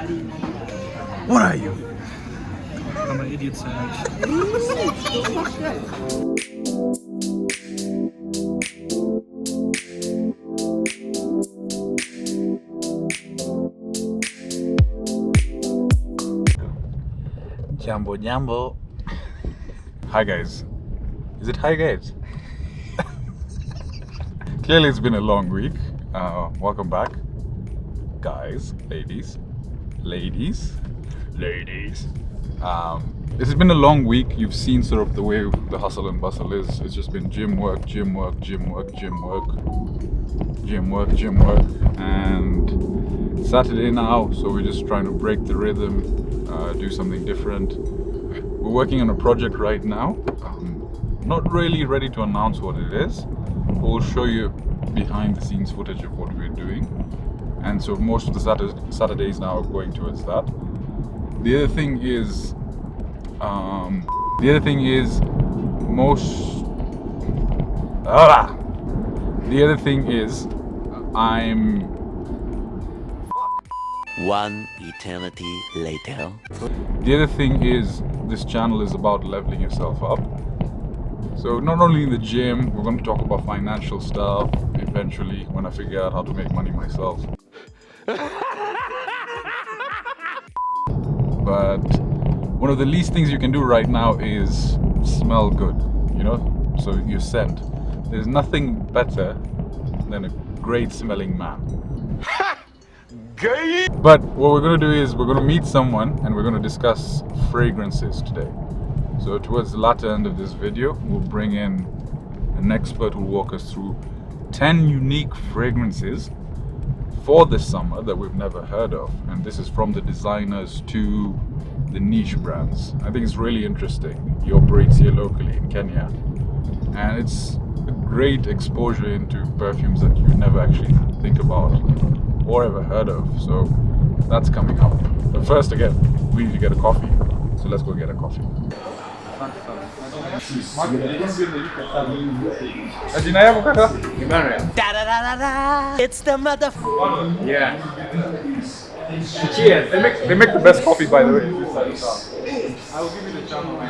What are you? I'm an idiot, Jambo, jambo. Hi guys. Is it hi guys? Clearly it's been a long week. Welcome back. Guys, ladies. This has been a long week. You've seen sort of the way the hustle and bustle is. It's just been gym work, and Saturday now, so we're just trying to break the rhythm, do something different. We're working on a project right now. Not really ready to announce what it is, but we'll show you behind the scenes footage of what we're doing. And so most of the Saturdays now are going towards that. The other thing is I'm one eternity later. The other thing is this channel is about leveling yourself up. So not only in the gym, we're going to talk about financial stuff eventually when I figure out how to make money myself. But one of the least things you can do right now is smell good, you know? So your scent. There's nothing better than a great smelling man. But what we're going to do is we're going to meet someone and we're going to discuss fragrances today. So towards the latter end of this video, we'll bring in an expert who will walk us through 10 unique fragrances for this summer that we've never heard of. And this is from the designers to the niche brands. I think it's really interesting. He operates here locally in Kenya. And it's a great exposure into perfumes that you never actually think about or ever heard of. So that's coming up. But first, again, we need to get a coffee. So let's go get a coffee. It's the motherfucker. Yeah. Cheers. They make the best coffee, by the way. I will give you the channel.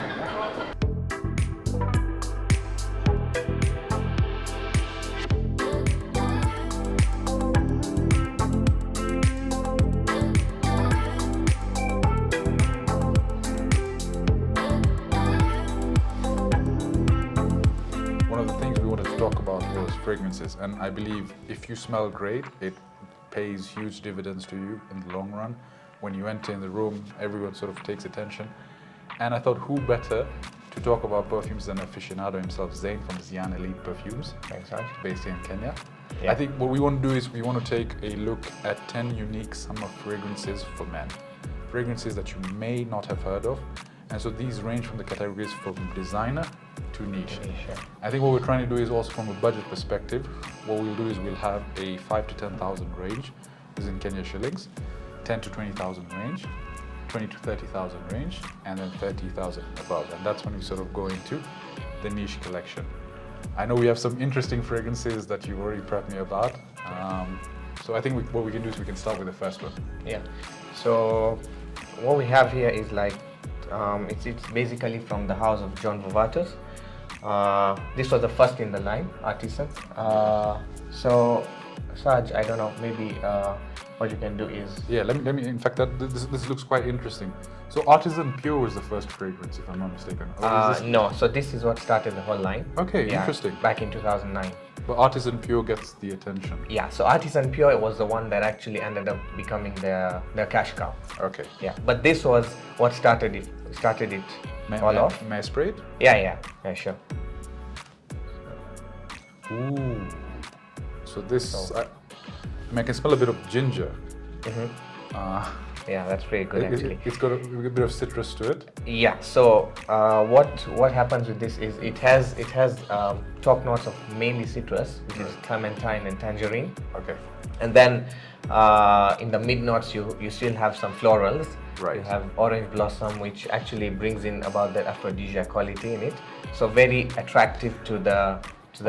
Fragrances, and I believe if you smell great, it pays huge dividends to you in the long run. When you enter in the room, everyone sort of takes attention, and I thought who better to talk about perfumes than aficionado himself, Ziyan from Ziyan Elite Perfumes. Thanks, Sajid. Based here in Kenya. Yeah. I think what we want to do is we want to take a look at 10 unique summer fragrances for men. Fragrances that you may not have heard of. And so these range from the categories from designer to niche. I think what we're trying to do is also from a budget perspective, what we'll do is we'll have a 5 to 10,000 range, this is in Kenya shillings, 10 to 20,000 range, 20 to 30,000 range, and then 30,000 above. And that's when we sort of go into the niche collection. I know we have some interesting fragrances that you've already prepped me about. So I think what we can do is we can start with the first one. Yeah. So what we have here is like, it's basically from the house of John Varvatos. This was the first in the line, Artisan. So Saj, I don't know, maybe what you can do is... Yeah, let me in fact, this looks quite interesting. So Artisan Pure was the first fragrance, if I'm not mistaken. No, so this is what started the whole line. Okay, yeah, interesting. Back in 2009. But Artisan Pure gets the attention. Yeah, so Artisan Pure was the one that actually ended up becoming their cash cow. Okay. Yeah, but this was what started it all off. May I spray it? Yeah, sure. Ooh. So this, I can smell a bit of ginger. Yeah, that's pretty good actually. It's got a bit of citrus to it. Yeah. So what happens with this is it has top notes of mainly citrus, which is clementine and tangerine. Okay. And then in the mid notes you still have some florals. Right. You have orange blossom, which actually brings in about that aphrodisiac quality in it. So very attractive to the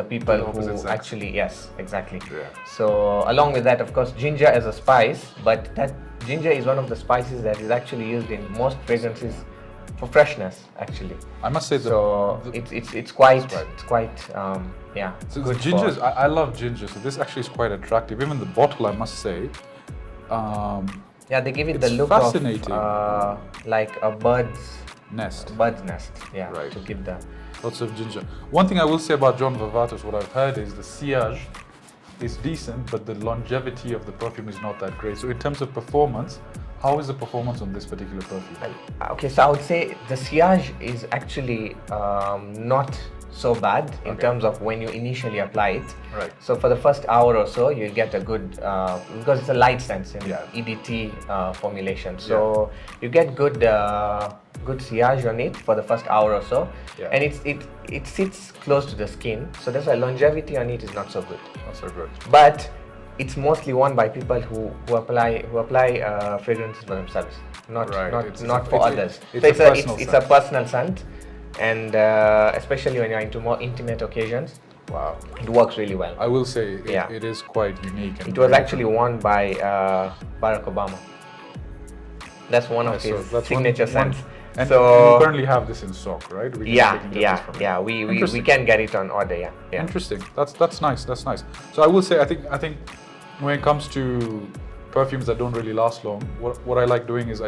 people who actually, yes, exactly. Yeah. So along with that, of course, ginger as a spice, but that ginger is one of the spices that is actually used in most fragrances for freshness. Actually, I must say it's quite yeah. So good ginger, for- I love ginger. So this actually is quite attractive. Even the bottle, I must say. Yeah, they give it It's the look fascinating. of like a bird's Nest. nest. Yeah, Right. to give the Lots of ginger. One thing I will say about John Varvatos, what I've heard is the sillage is decent, but the longevity of the perfume is not that great. So in terms of performance, how is the performance on this particular perfume? Okay, so I would say the sillage is actually not so bad in Okay. terms of when you initially apply it. Right. So for the first hour or so, you get a good because it's a light sense in Yeah. EDT formulation. So you get good good sillage on it for the first hour or so, Yeah. and it sits close to the skin. So that's why longevity on it is not so good. Not so good. But it's mostly worn by people who apply fragrances for themselves, not Right. not It's not a- for it's a- others. it's So a it's a personal it's a scent. personal scent, and especially when you're into more intimate occasions, Wow. it works really well. I will say Yeah. it is quite unique. And It was very actually worn by Barack Obama. That's one of nice. So his that's signature one- scents. And So you currently have this in stock, right? We can get this from you. we Interesting. can get it on order. Yeah. Interesting. That's nice. That's nice. So I will say I think when it comes to perfumes that don't really last long, what I like doing is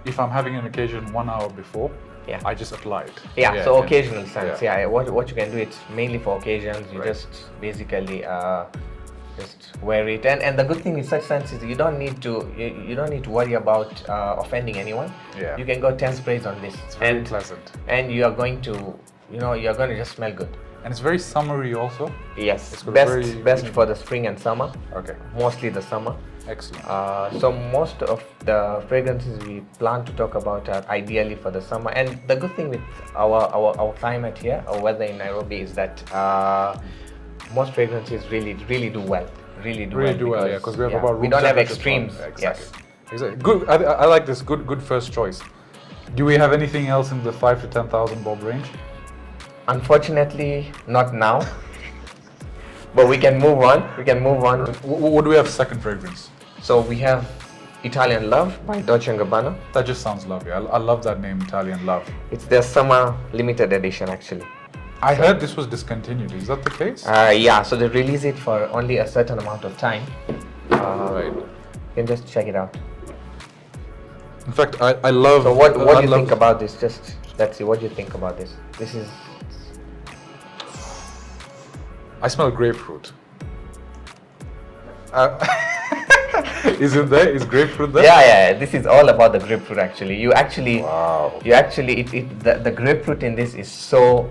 if I'm having an occasion 1 hour before, Yeah. I just apply it. Yeah, so and- occasional scents. Yeah, what you can do, it's mainly for occasions. You Right. just basically just wear it, and the good thing with such scents is you don't need to worry about offending anyone. Yeah. You can go 10 sprays on this, It's very and pleasant. and you are going to you're going to just smell good. And it's very summery also. Yes, It's got a best very- for the spring and summer. Okay. Mostly the summer. Excellent. So most of the fragrances we plan to talk about are ideally for the summer. And the good thing with our climate here, our weather in Nairobi, is that most fragrances really do well. Really do well. Yeah, because we have about we room don't have temperature extremes. from- Yes. Exactly. Good. I like this. Good first choice. Do we have anything else in the 5 to 10,000 bob range? Unfortunately, not now. But we can move on. What do we have second fragrance? So we have Italian Love by Dolce and Gabbana. That just sounds lovely. I love that name, Italian Love. It's their summer limited edition, actually. I heard this was discontinued. Is that the case? Yeah, so they release it for only a certain amount of time. Right. You can just check it out. In fact, I love. So what I do you love- think about this? Just let's see, what do you think about this? This is I smell grapefruit. Is it there? Is grapefruit there? yeah. This is all about the grapefruit. Actually, Wow. the grapefruit in this is so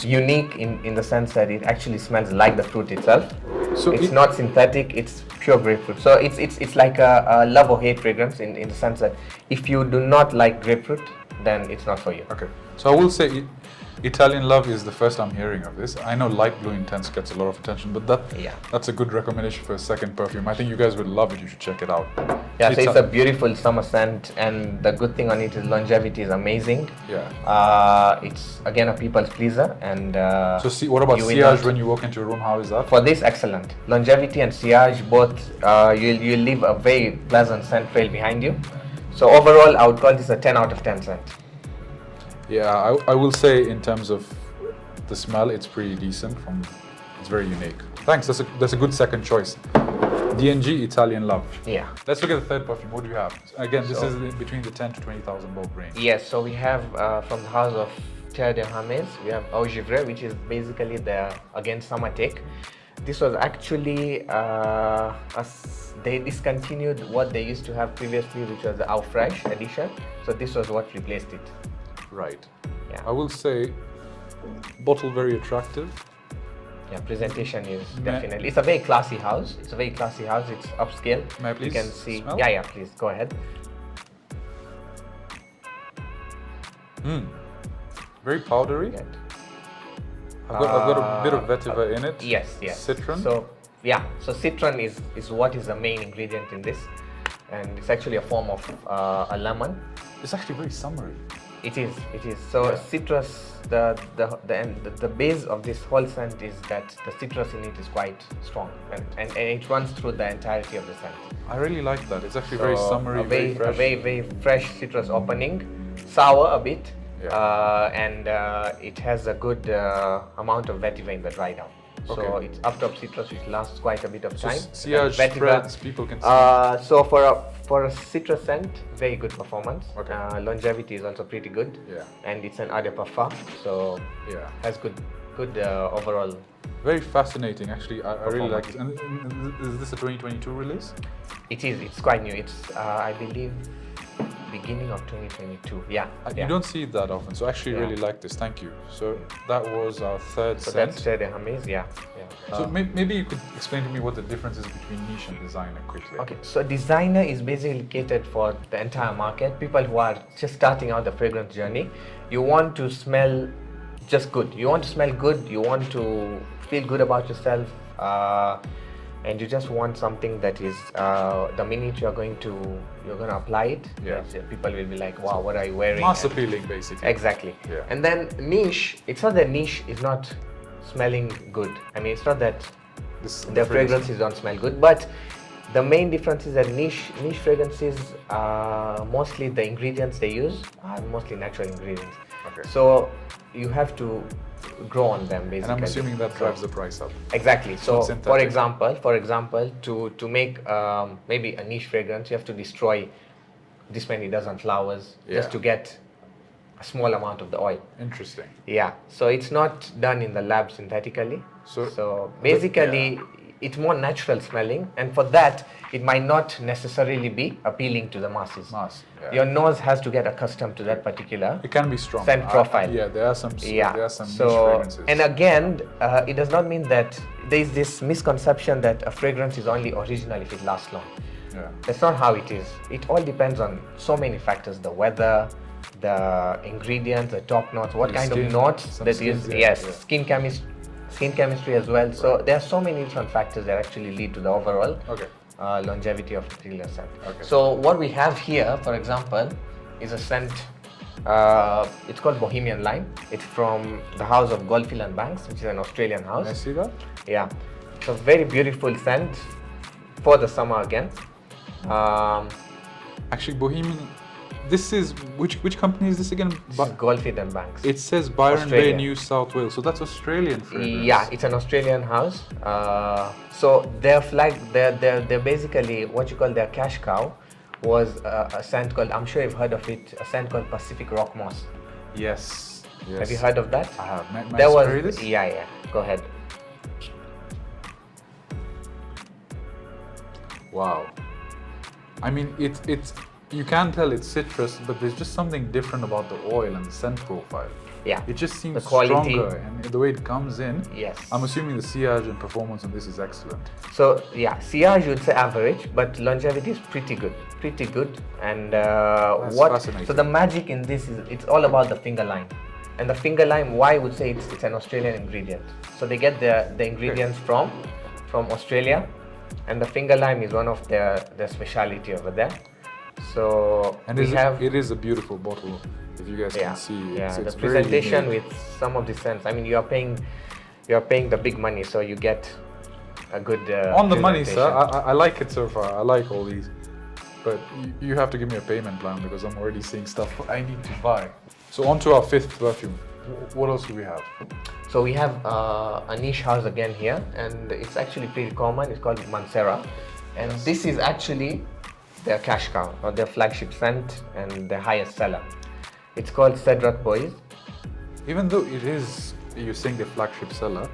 unique in the sense that it actually smells like the fruit itself. So It's not synthetic. It's pure grapefruit. So it's like a love or hate fragrance in the sense that if you do not like grapefruit, then it's not for you. Okay. So I will say Italian Love is the first I'm hearing of this. I know Light Blue Intense gets a lot of attention, but that's a good recommendation for a second perfume. I think you guys would love it. You should check it out. Yeah, so it's a beautiful summer scent, and the good thing on it is longevity is amazing. Yeah. It's again a people's pleaser, and So see, what about you will sillage not- when you walk into a room? How is that? for this, excellent longevity and sillage both. You'll leave a very pleasant scent trail behind you. So overall, I would call this a 10 out of 10 scent. Yeah, I will say in terms of the smell, it's pretty decent. It's very unique. Thanks. That's a good second choice. DNG Italian Love. Yeah. Let's look at the third perfume. What do you have? Again, this So- is in between the 10 to 20,000 bob range. Yes. So we have from the house of Terre, we have Givree, which is basically the summer take. This was actually they discontinued what they used to have previously, which was the Au Fresh edition. So this was what replaced it. Right. Yeah. I will say, bottle very attractive. Yeah, presentation is May- definitely. It's a very classy house. It's upscale. May I please You can see. smell? Yeah, please go ahead. Very powdery. Good. I've got a bit of vetiver in it. Yes. Citron. So citron is what is the main ingredient in this, and it's actually a form of a lemon. It's actually very summery. It is. So citrus, the base of this whole scent is that the citrus in it is quite strong, and it runs through the entirety of the scent. I really like that. It's actually very summery, very fresh. Very fresh citrus opening, sour a bit, and it has a good amount of vetiver in the dry down. So it's up-top citrus, which lasts quite a bit of time. Sillage spreads, people can see. So for a citrus scent, very good performance. Longevity is also pretty good. And it's an eau de parfum, so has good overall. Very fascinating, actually. I really like it. And is this a 2022 release? It is. It's quite new. It's I believe beginning of 2022. You don't see it that often, so I actually really like this. Thank you. So that was our third scent. That's Terre Hermes, So maybe you could explain to me what the difference is between niche and designer quickly. Okay, so designer is basically catered for the entire market. People who are just starting out the fragrance journey. You want to smell just good. You want to smell good. You want to feel good about yourself. And you just want something that is the minute you're going to apply it, people will be like, wow, what are you wearing? Mass appealing, basically. Exactly. And then niche, it's not that niche is not smelling good. I mean, it's not that the fragrances don't smell good, but the main difference is that niche fragrances, mostly the ingredients they use are mostly natural ingredients. So you have to grow on them, basically. And I'm assuming that drives the price up. Exactly. So for example, to make maybe a niche fragrance, you have to destroy this many dozen flowers just to get a small amount of the oil. Interesting. So it's not done in the lab synthetically. So basically it's more natural smelling, and for that it might not necessarily be appealing to the masses. Your nose has to get accustomed to that particular it can be strong scent profile. There are some niche fragrances. And again, it does not mean that there is this misconception that a fragrance is only original if it lasts long. That's not how it is. It all depends on so many factors: the weather, the ingredients, the top notes, what kind of notes that is. Skin chemistry as well. So there are so many different factors that actually lead to the overall longevity of a particular scent. So what we have here, for example, is a scent. It's called Bohemian Lime. It's from the house of Goldfield and Banks, which is an Australian house. Can I see that? It's a very beautiful scent for the summer again. Actually, Bohemian. This is which company is this again? Goldfield and Banks. It says Byron Bay, New South Wales. So that's Australian fragrance. It's an Australian house. So their flag, they're basically what you call their cash cow was a scent called, I'm sure you've heard of it, a scent called Pacific Rock Moss. Yes. Have you heard of that? I have. May I spray this? Go ahead. Wow. I mean, it's you can tell it's citrus, but there's just something different about the oil and the scent profile. It just seems stronger, and the way it comes in. I'm assuming the sillage and performance on this is excellent. So sillage would say average, but longevity is pretty good. And That's fascinating. So the magic in this is it's all about the finger lime. And the finger lime, why I would say it's an Australian ingredient. So they get the ingredients from Australia, and the finger lime is one of their speciality over there. So it is a beautiful bottle, if you guys can see. The presentation with some of the scents. I mean, you are paying the big money, so you get a good on the money, sir. I like it so far. I like all these, but you have to give me a payment plan because I'm already seeing stuff I need to buy. So on to our fifth perfume. What else do we have? So we have a niche house again here, and it's actually pretty common. It's called Mancera, and this is actually their cash cow, or their flagship scent and the highest seller. It's called Cedrat Boise. Even though it is, you're saying the flagship seller,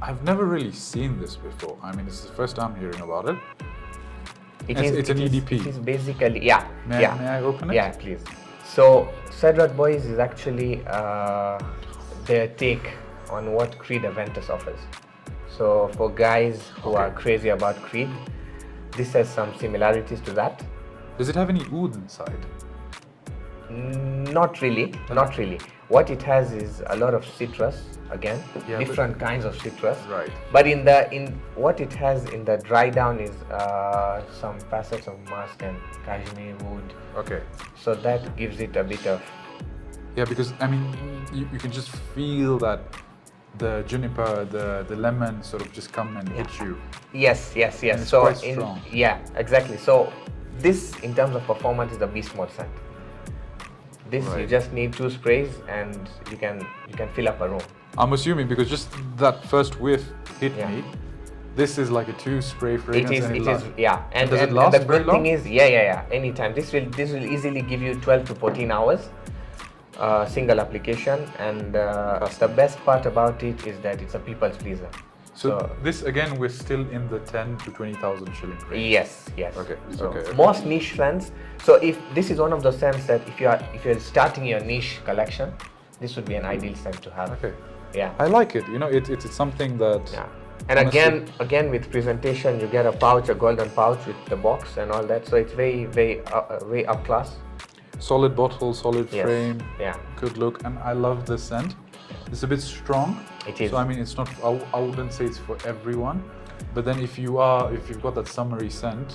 I've never really seen this before. I mean, it's the first time hearing about it. It's an EDP. It is basically, May I open it? Yeah, please. So Cedrat Boise is actually their take on what Creed Aventus offers. So for guys who are crazy about Creed, this has some similarities to that. Does it have any oud inside? Not really. What it has is a lot of citrus, again, Yeah, different kinds of citrus. Right. But in what it has in the dry down is some facets of musk and cashmere wood. Okay. So that gives it a bit of, Yeah, because I mean, you can just feel that the juniper, the lemon sort of just come and hit you. yes. And it's So quite strong. yeah, exactly. So this, in terms of performance, is a beast mode scent. This you Right. just need 2 sprays and you can fill up a room. I'm assuming because just that first whiff hit Yeah. me. This is like a 2-spray fragrance. It is, and it lasts. is, yeah. And, does it and last the very good long? thing is, yeah. Anytime. This will easily give you 12 to 14 hours, single application. And the best part about it is that it's a people's pleaser. So this again, we're still in the 10 to 20,000 shilling range. Yes. Okay, So okay. most niche scents. So if this is one of those scents that if you're starting your niche collection, this would be an ideal scent to have. Okay. Yeah. I like it. You know, it's something that. Yeah. And honestly- again with presentation, you get a pouch, a golden pouch with the box and all that. So it's very up class. Solid bottle, solid Yes. frame. Yeah. Good look, and I love this scent. It's a bit strong. It is. So I mean, it's not. I wouldn't say it's for everyone, but then if you've got that summery scent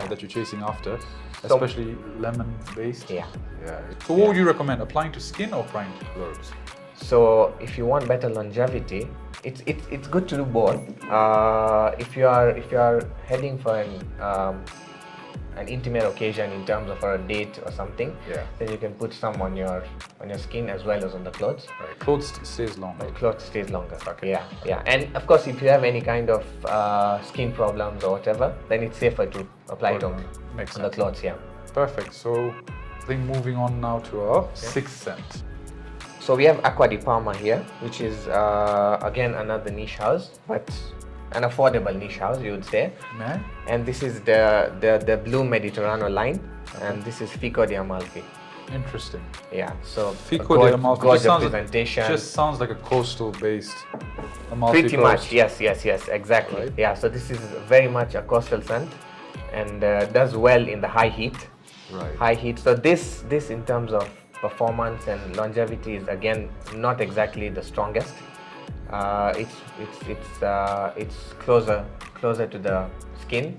that you're chasing after, So- especially lemon based. Yeah. Yeah. So what would you recommend? Applying to skin or applying to clothes? So if you want better longevity, it's good to do both. If you are heading for an intimate occasion in terms of for a date or something, Yeah. then you can put some on your skin as well as on the clothes. Right. Clothes stays longer. The cloth stays longer. Okay. Yeah. And of course, if you have any kind of skin problems or whatever, then it's safer to apply it on Makes the sense. clothes. Yeah. Perfect. So I think moving on now to our 6th scent. So we have Aqua di Parma here, which is again another niche house, but an affordable niche house, you would say. Man. And this is the blue Mediterrano line, and this is Fico di Amalfi. Interesting. Yeah, so Fico di Amalfi. gorgeous Just sounds presentation. Just sounds like a coastal-based Amalfi Pretty coast. much, yes, exactly. Right. Yeah, so this is very much a coastal scent, and does well in the high heat. Right. High heat. So this in terms of performance and longevity is again not exactly the strongest. It's closer to the skin,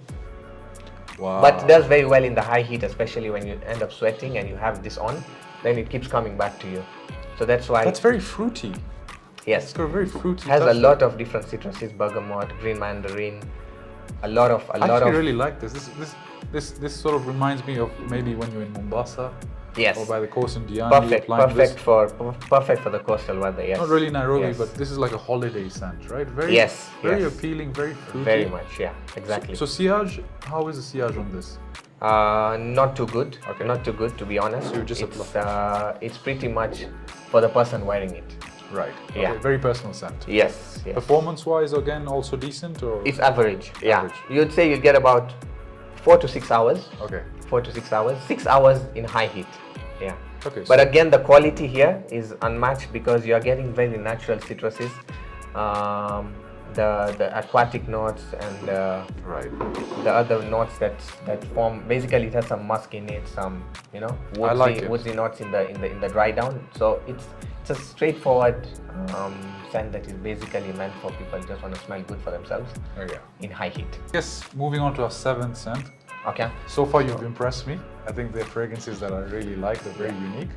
Wow. but does very well in the high heat, especially when you end up sweating and you have this on, then it keeps coming back to you. So that's why That's very fruity. yes, It's got a very fruity has a touch. lot of different citruses, bergamot, green mandarin, a lot of I actually really like this. This sort of reminds me of maybe when you're in Mombasa yes, or by the coast in Vayani. perfect for the coastal weather. Yes, Not really Nairobi, Yes. but this is like a holiday scent, right? Very, Yes, very yes. appealing, very fruity. very much. Yeah, exactly. So sillage, how is the sillage on this? Not too good. Okay. Not too good, to be honest. So you just it's pretty much for the person wearing it. Right. Yeah. Okay, very personal scent. Yes. Performance-wise, again, also decent, or It's average. Yeah. Average. You'd say you get about 4 to 6 hours. okay. 4 to 6 hours. 6 hours in high heat. Yeah. Okay. But so again, the quality here is unmatched because you are getting very natural citruses. The aquatic notes and right. the other notes that form, basically it has some musk in it, some I like it. woodsy notes in the dry down. So it's a straightforward scent that is basically meant for people who just want to smell good for themselves Okay. in high heat. Yes. Moving on to our 7th scent. Okay. So far, you've impressed me. I think they're fragrances that I really like. They're very unique.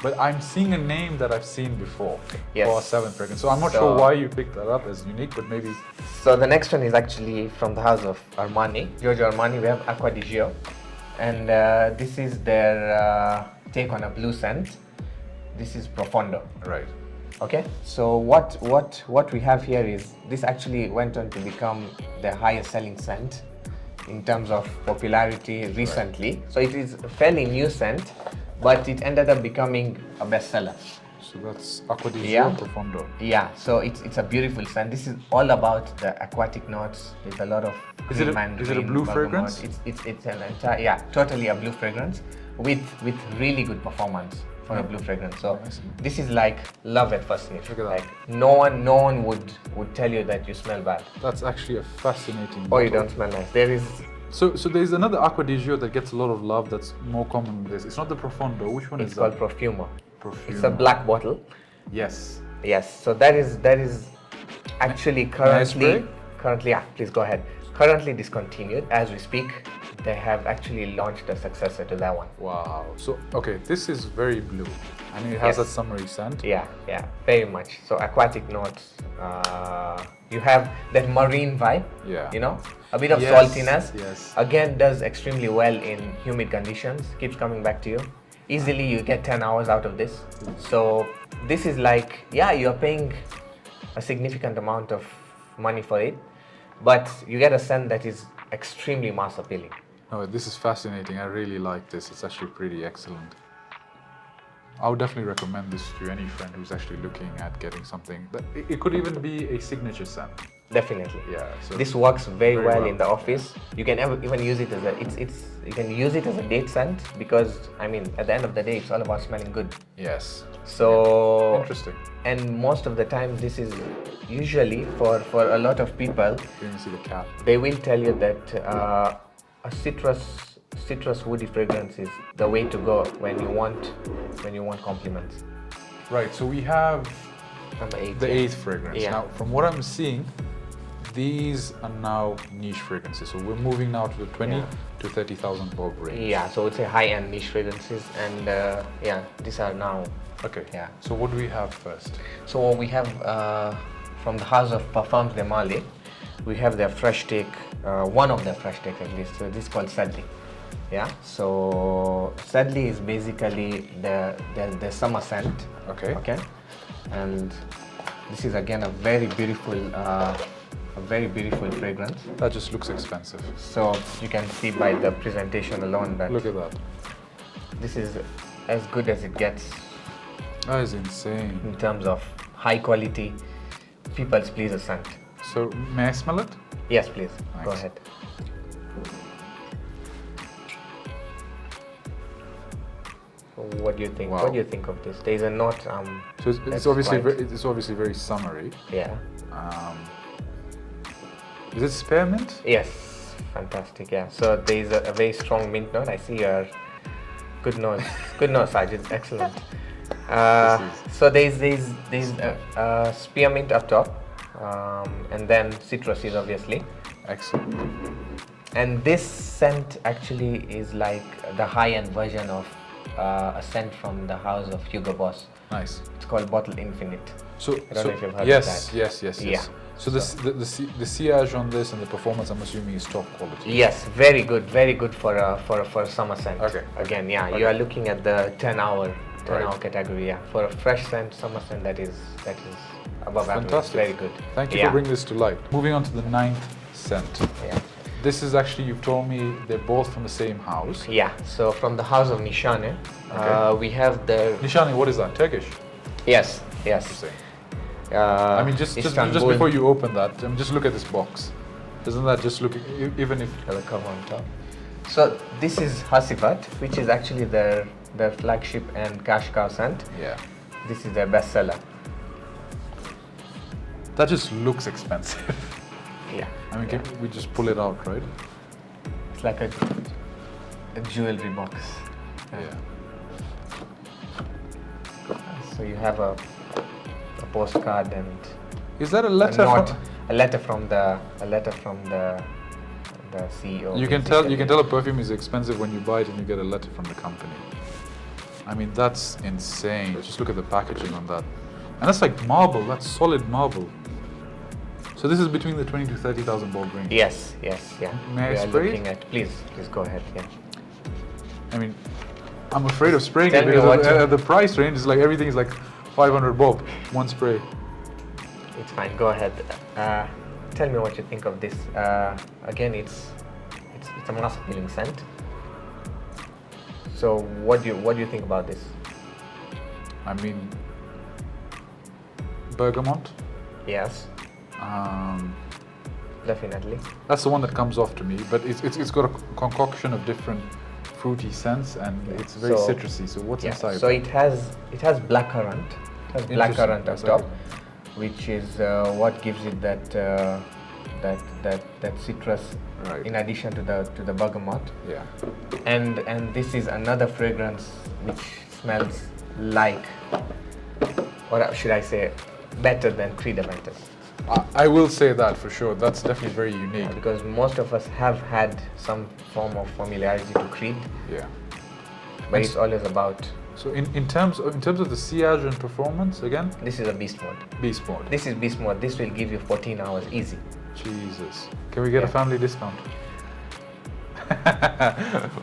But I'm seeing a name that I've seen before Yes. for our 7th fragrance. So I'm not So- sure why you picked that up as unique, but maybe So the next one is actually from the house of Armani, Giorgio Armani. We have Acqua di Gio, and this is their take on a blue scent. This is Profondo. right. Okay, so what we have here is this actually went on to become the highest selling scent in terms of popularity recently. So it is a fairly new scent, but it ended up becoming a bestseller. So that's Aqua di Yeah. Gio Profondo. Yeah, so it's a beautiful scent. This is all about the aquatic notes. There's a lot of Is it a mandarin, blue bergamot. fragrance? It's an entire totally a blue fragrance with really good performance for a blue fragrance. So I see. this is like love at first sniff. Look at that. Like no one would tell you that you smell bad That's actually a fascinating or you bottle. don't smell nice. There is So there's another Aqua di Gio that gets a lot of love that's more common than this. It's not the Profondo. Which one it's is called that? Profumo. Perfume. It's a black bottle. Yes. Yes. So that is actually currently, yeah, please go ahead. Currently discontinued as we speak. They have actually launched a successor to that one. Wow. So, okay, this is very blue. And it has Yes. that summery scent. Yeah, very much. So aquatic notes. You have that marine vibe. Yeah. You know, a bit of Yes, saltiness. yes. Again, does extremely well in humid conditions. Keeps coming back to you. Easily, you get 10 hours out of this. So this is like, yeah, you're paying a significant amount of money for it, but you get a scent that is extremely mass appealing. Oh, this is fascinating. I really like this. It's actually pretty excellent. I would definitely recommend this to any friend who's actually looking at getting something. It could even be a signature scent. Definitely. Yeah. So This works very well in the office. You can even use it as you can use it as a date scent, because I mean, at the end of the day, it's all about smelling good. Yes. So Interesting. And most of the time, this is usually for a lot of people. You can see the cap. They will tell you that a citrus woody fragrance is the way to go when you want compliments. Right. So we have Number 8. the yeah. eighth fragrance. Yeah. Now, from what I'm seeing, these are now niche fragrances. So we're moving now to the 20 Yeah. to 30,000 bob range. Yeah, so it's a high-end niche fragrances, and yeah, these are now. Okay. Yeah. So what do we have first? So we have from the house of Parfums de Marley, we have their fresh take, one of their fresh takes at least. So this is called Sedley. Yeah. So Sedley is basically the summer scent. Okay. Okay. And this is again a very beautiful fragrance. That just looks expensive. So you can see by the presentation alone that Look at that. this is as good as it gets That is insane. in terms of high quality, people's pleaser scent. So may I smell it? Yes, please. Go Nice. ahead. What do you think? Wow. What do you think of this? There is a note. So it's that's obviously quite- it's obviously very summery. Yeah. Is it spearmint? Yes. Fantastic. Yeah. So there is a very strong mint note. I see your good note. Good note, Sajid. Excellent. So there's spearmint up top, and then citruses obviously. Excellent. And this scent actually is like the high-end version of a scent from the house of Hugo Boss. Nice. It's called Bottle Infinite. So, I don't know if you've heard of yes, that. yes. Yeah. So the sillage on this and the performance, I'm assuming, is top quality. Yes, very good for a summer scent. Okay. Again, yeah, Okay. you are looking at the 10-hour Right. category. Yeah, for a fresh scent, summer scent that is above average. Fantastic. Very good. Thank you Yeah. for bringing this to light. Moving on to the ninth scent. Yeah. This is actually, you've told me they're both from the same house. Yeah. So from the house of Nishane, Okay. we have the Nishane, what is that? Turkish? yes. Interesting. I mean, just Istanbul. before you open that, just look at this box. Doesn't that just look, even if... The cover on top. So this is Hacivat, which is actually their flagship and cash cow scent. Yeah. This is their bestseller. That just looks expensive. Yeah. I mean, can we just pull it out, right? It's like a jewelry box. Yeah. So you have a postcard and Is that a a letter note, from... a letter from the CEO. You can tell a perfume is expensive when you buy it and you get a letter from the company. I mean, that's insane. Just look at the packaging on that. And that's like marble, that's solid marble. So this is between the 20 to 30,000 bulb range. Yes, yeah. May I We are spray it? looking at. Please go ahead. Yeah. I mean, I'm afraid of spraying Tell it me because what you- the price range is like, everything is like 500 bob, one spray. It's fine. Go ahead. Tell me what you think of this. Again, it's a mass appealing scent. So what do you think about this? I mean, bergamot. Yes, definitely. That's the one that comes off to me, but it's got a concoction of different fruity scents and it's very So- citrusy. So what's Yeah. inside? So it has blackcurrant. It has blackcurrant up Interesting. top, which is what gives it that citrus. Right. In addition to the bergamot. Yeah. And this is another fragrance which smells like, or should I say, better than Creed Aventus. I will say that for sure. That's definitely very unique. Because most of us have had some form of familiarity to Creed, Yeah. but it's always about. So in terms of the sillage and performance, again, This is a beast mode. beast mode. This is beast mode. This will give you 14 hours easy. Jesus. Can we get a Yeah. family discount?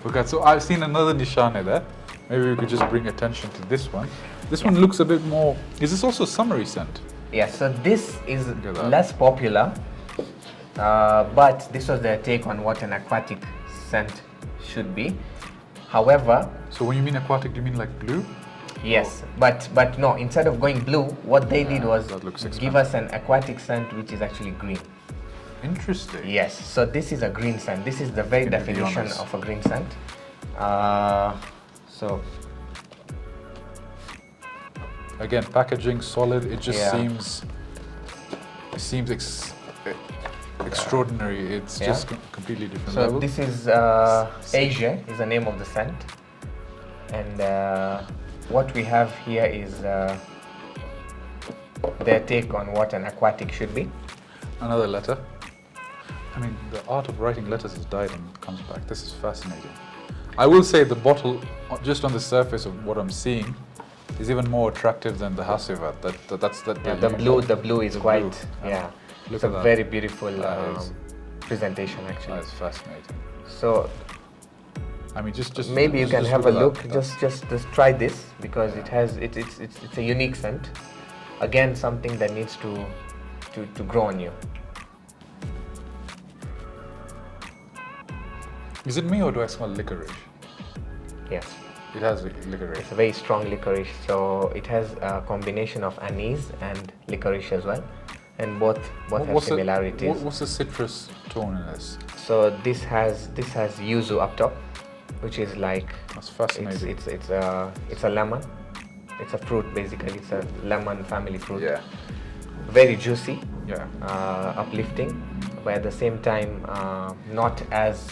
Okay, so I've seen another Nishane there. Maybe we could just bring attention to this one. This one looks a bit more. Is this also a summery scent? Yeah, so this is Look at that. less popular, but this was their take on what an aquatic scent should be. However, So when you mean aquatic, do you mean like blue? yes, but no, instead of going blue, what they did was that looks give us an aquatic scent which is actually green. Interesting. Yes, so this is a green scent. This is the very Can you be definition honest? of a green scent. So Again, packaging solid. It just Yeah. seems extraordinary. It's Yeah. just completely different So level. this is Ege is the name of the scent, and what we have here is their take on what an aquatic should be. Another letter. I mean, the art of writing letters has died and comes back. This is fascinating. I will say the bottle, just on the surface of what I'm seeing, is even more attractive than the Hacivat. That's Yeah, the the blue is the quite blue. yeah. Look It's at a that. very beautiful That is- presentation actually. That's fascinating. So I mean, just maybe you can just have a at look. that. Just try this because it has it's a unique scent. Again, something that needs to grow on you. Is it me or do I smell licorice? Yes. It has licorice. It's a very strong licorice, so it has a combination of anise and licorice as well, and both have similarities. What's the citrus tone in this? So this has yuzu up top, which is like That's fascinating. it's a lemon. It's a fruit basically. It's a lemon family fruit. Yeah. Very juicy, Yeah. uplifting, but at the same time not as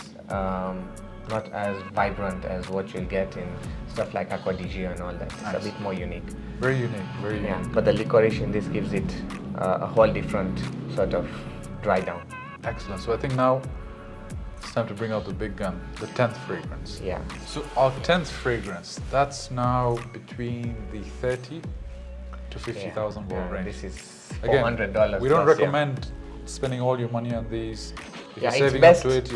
vibrant as what you'll get in stuff like Aqua and all that. It's Nice. a bit more unique. Very unique. Very Yeah, unique. but the licorice in this gives it a whole different sort of dry down. Excellent. So I think now it's time to bring out the big gun, the 10th fragrance. Yeah. So our 10th fragrance, that's now between the 30 to 50,000 yeah, wall range. This is Again, $400. we don't plus, yeah. recommend spending all your money on these. If Yeah, you're it's saving best. up to it,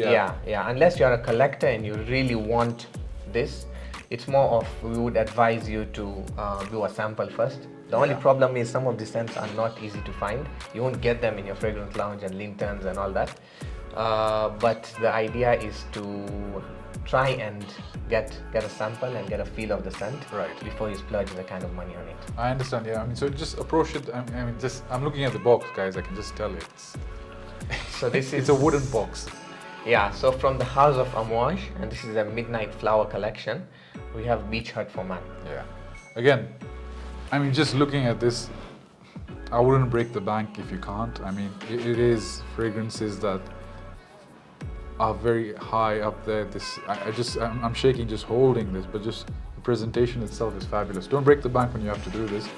yeah. Unless you're a collector and you really want this, it's more of we would advise you to do a sample first. The only problem is some of the scents are not easy to find. You won't get them in your fragrance lounge and Lintons and all that. But the idea is to try and get a sample and get a feel of the scent Right. before you splurge the kind of money on it. I understand. Yeah, I mean, so just approach it. I'm looking at the box, guys. I can just tell it's. So this is It's a wooden box. Yeah, so from the house of Amouge, and this is a Midnight Flower collection, we have Beach Hut for Man. Yeah. Again, I mean, just looking at this, I wouldn't break the bank if you can't. I mean, it is fragrances that are very high up there. I'm shaking just holding this, but just the presentation itself is fabulous. Don't break the bank when you have to do this.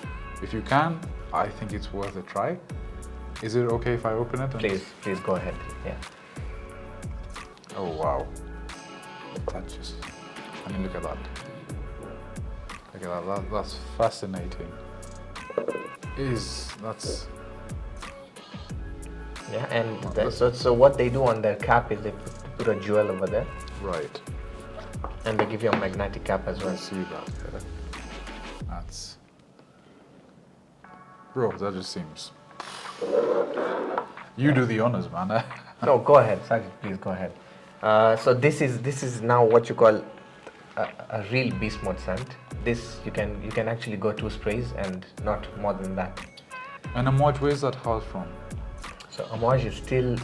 If you can, I think it's worth a try. Is it okay if I open it? Please go ahead. Yeah. Oh wow. The touches. I mean, look at that. Look at that. That's fascinating. That's Yeah, and that's- so what they do on their cap is they put a jewel over there, right. and they give you a magnetic cap as I well. see that. That's. Bro, that just seems. You do the honors, man. No, go ahead, Sajid, please go ahead. So this is now what you call a real beast mode scent. This you can actually go 2 sprays and not more than that. And Amouge, where's that house from? So Amouge is still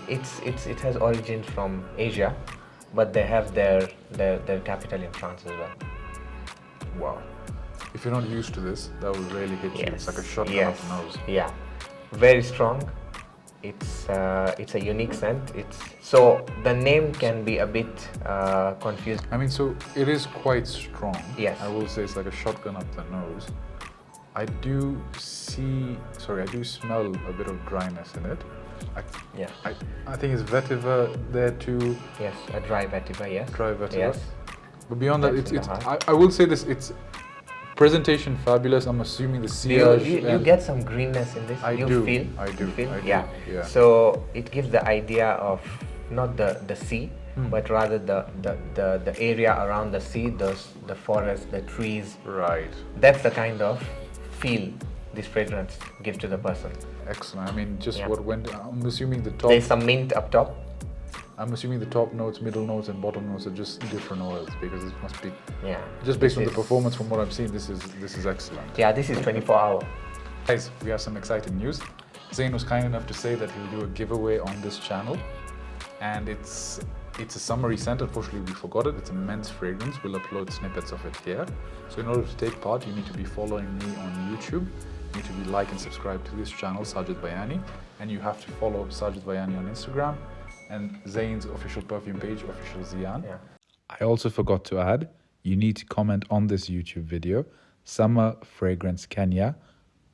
it has origins from Asia, but they have their capital in France as well. Wow. If you're not used to this, that will really hit you. It's like a shotgun up the nose. Yeah, very strong, it's a unique scent. So the name can be a bit confusing. I mean, so it is quite strong. Yes. I will say it's like a shotgun up the nose. I do smell a bit of dryness in it. I think it's vetiver there too. Yes, a dry vetiver, yes. Dry vetiver. Yes. But beyond that, That's I will say this, it's presentation fabulous. I'm assuming the sillage. You get some greenness in this. I You do. feel? I do. You feel? I do. Yeah. Yeah. So it gives the idea of not the sea, but rather the area around the sea, the forest, the trees. Right. That's the kind of feel this fragrance gives to the person. Excellent. I mean, just Yeah. what went. I'm assuming the top. There's some mint up top. I'm assuming the top notes, middle notes, and bottom notes are just different oils because it must be. Yeah. Just based on the performance, from what I've seen, this is excellent. Yeah, this is 24-hour. Guys, we have some exciting news. Zain was kind enough to say that he'll do a giveaway on this channel, and it's a summery scent. Unfortunately, we forgot it. It's a men's fragrance. We'll upload snippets of it here. So in order to take part, you need to be following me on YouTube. You need to be like and subscribe to this channel, Sajid Vayani, and you have to follow Sajid Vayani on Instagram and Zain's official perfume page, official Ziyan. Yeah. I also forgot to add, you need to comment on this YouTube video, Summer Fragrance Kenya,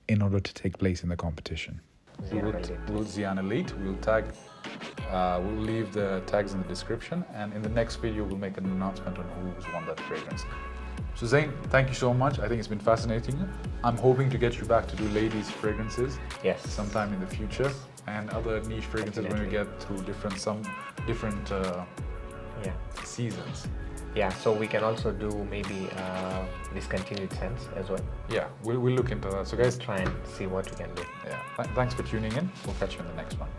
in order to take place in the competition. We'll Ziyan Elite, we'll leave the tags in the description, and in the next video we'll make an announcement on who's won that fragrance. So Zain, thank you so much. I think it's been fascinating. I'm hoping to get you back to do ladies' fragrances sometime in the future, and other niche fragrances when we get through different seasons. Yeah, so we can also do maybe discontinued scents as well. Yeah, we'll look into that. So guys, Try and see what we can do. yeah, thanks for tuning in. We'll catch you in the next one.